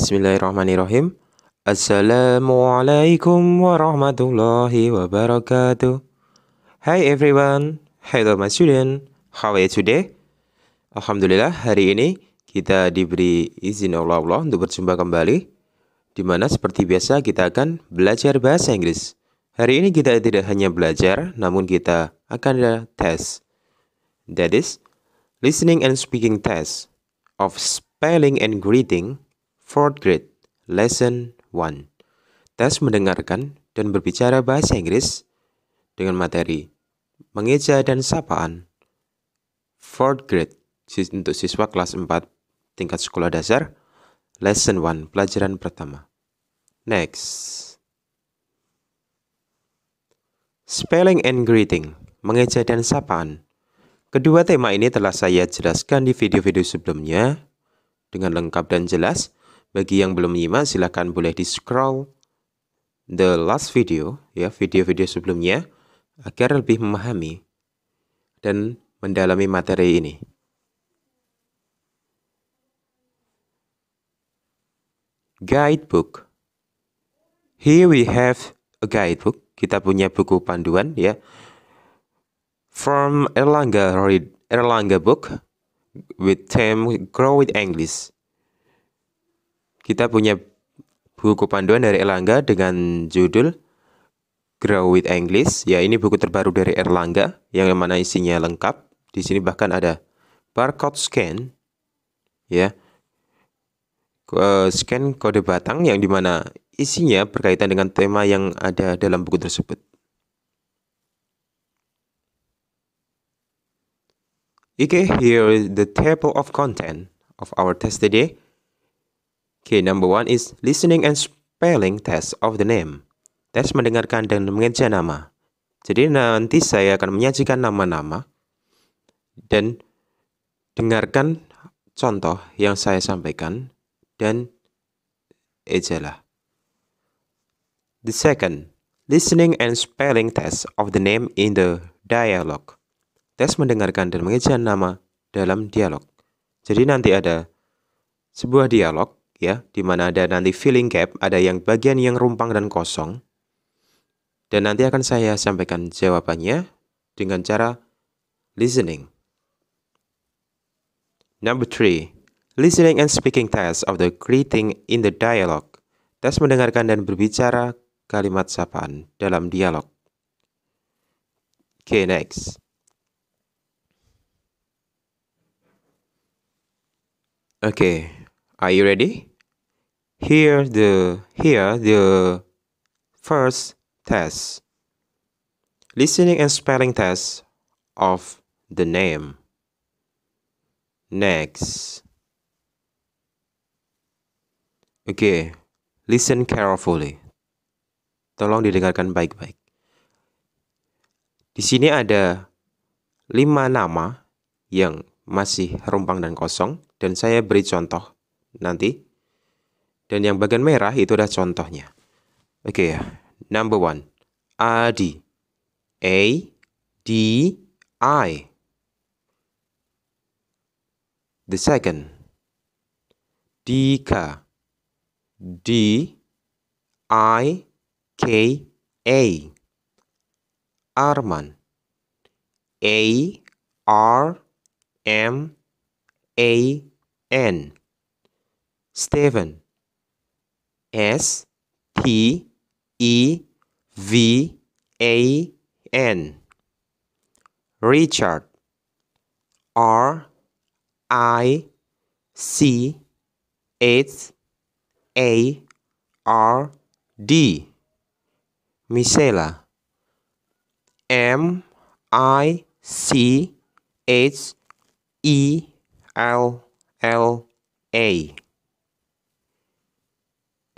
Bismillahirrahmanirrahim. Assalamualaikum warahmatullahi wabarakatuh. Hi everyone. Hello my student. How are you today? Alhamdulillah, hari ini kita diberi izin oleh Allah untuk berjumpa kembali, di mana seperti biasa kita akan belajar bahasa Inggris. Hari ini kita tidak hanya belajar, namun kita akan ada tes. That is, listening and speaking test of spelling and greeting 4th grade, lesson 1. Tes mendengarkan dan berbicara bahasa Inggris dengan materi mengeja dan sapaan 4th grade untuk siswa kelas 4 tingkat sekolah dasar, lesson 1, pelajaran pertama. Next. Spelling and greeting, mengeja dan sapaan. Kedua tema ini telah saya jelaskan di video-video sebelumnya dengan lengkap dan jelas. Bagi yang belum menyimak, silahkan boleh di-scroll the last video, ya, video-video sebelumnya, agar lebih memahami dan mendalami materi ini. Guidebook. Here we have a guidebook. Kita punya buku panduan, ya. From Erlangga book with theme Grow with English. Kita punya buku panduan dari Erlangga dengan judul Grow with English. Ya, ini buku terbaru dari Erlangga yang mana isinya lengkap. Di sini bahkan ada barcode scan, ya, scan kode batang yang dimana isinya berkaitan dengan tema yang ada dalam buku tersebut. Okay, here is the table of content of our test today. Okay, number 1 is listening and spelling test of the name. Tes mendengarkan dan mengeja nama. Jadi nanti saya akan menyajikan nama-nama dan dengarkan contoh yang saya sampaikan dan ejalah. The second, listening and spelling test of the name in the dialogue. Tes mendengarkan dan mengeja nama dalam dialog. Jadi nanti ada sebuah dialog, ya, di mana ada nanti filling gap, ada yang bagian yang rumpang dan kosong. Dan nanti akan saya sampaikan jawabannya dengan cara listening. Number 3, listening and speaking test of the greeting in the dialogue. Tes mendengarkan dan berbicara kalimat sapaan dalam dialog. Okay, next. Okay, are you ready? Here the first test. Listening and spelling test of the name. Next. Okay, listen carefully. Tolong didengarkan baik-baik. Di sini ada 5 nama yang masih rumpang dan kosong, dan saya beri contoh nanti. Dan yang bagian merah itu adalah contohnya. Oke, number 1, Adi. A-D-I. The second, Dika. D-I-K-A. Arman. A-R-M-A-N. Stephen. S-T-E-V-A-N. Richard. R-I-C-H-A-R-D. Misela. M-I-C-H-E-L-L-A.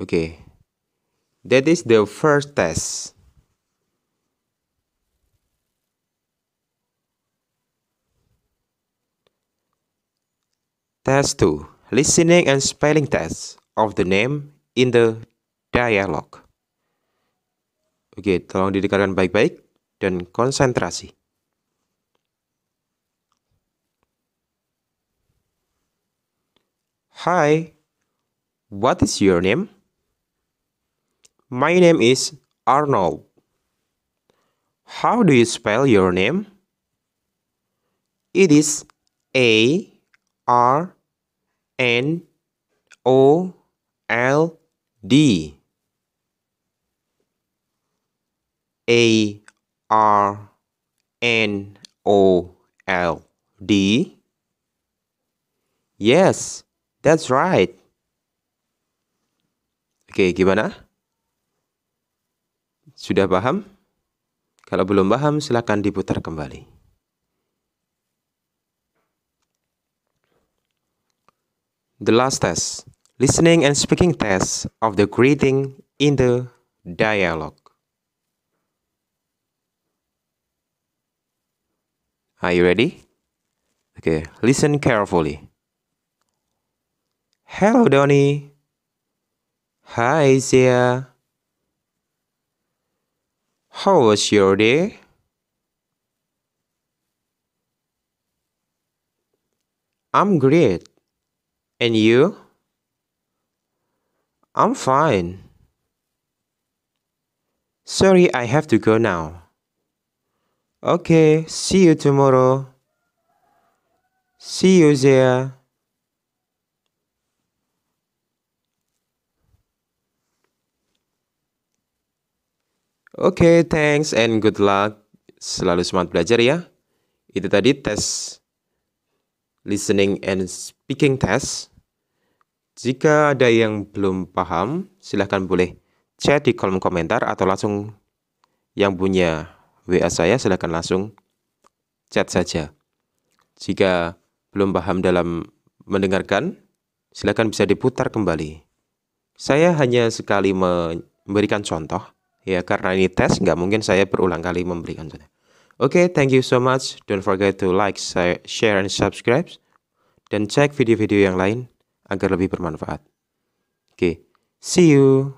Okay, that is the first test. Test 2, listening and spelling test of the name in the dialogue. Oke, tolong didengarkan baik-baik dan konsentrasi. Hi, What is your name? My name is Arnold. How do you spell your name? It is A-R-N-O-L-D. A-R-N-O-L-D? Yes, that's right. Oke, gimana? Sudah paham? Kalau belum paham, silakan diputar kembali. The last test, listening and speaking test of the greeting in the dialogue. Are you ready? Okay, listen carefully. Hello, Donnie. Hi, Zia. How was your day? I'm great. And you? I'm fine. Sorry, I have to go now. Okay, see you tomorrow. See you, Zia. Oke, thanks and good luck. Selalu semangat belajar ya. Itu tadi tes listening and speaking test. Jika ada yang belum paham, silahkan boleh chat di kolom komentar atau langsung yang punya WA saya silahkan langsung chat saja. Jika belum paham dalam mendengarkan, silahkan bisa diputar kembali. Saya hanya sekali memberikan contoh. Ya, karena ini tes, nggak mungkin saya berulang kali memberikan contoh. Oke, thank you so much. Don't forget to like, share, and subscribe. Dan cek video-video yang lain agar lebih bermanfaat. Oke, see you.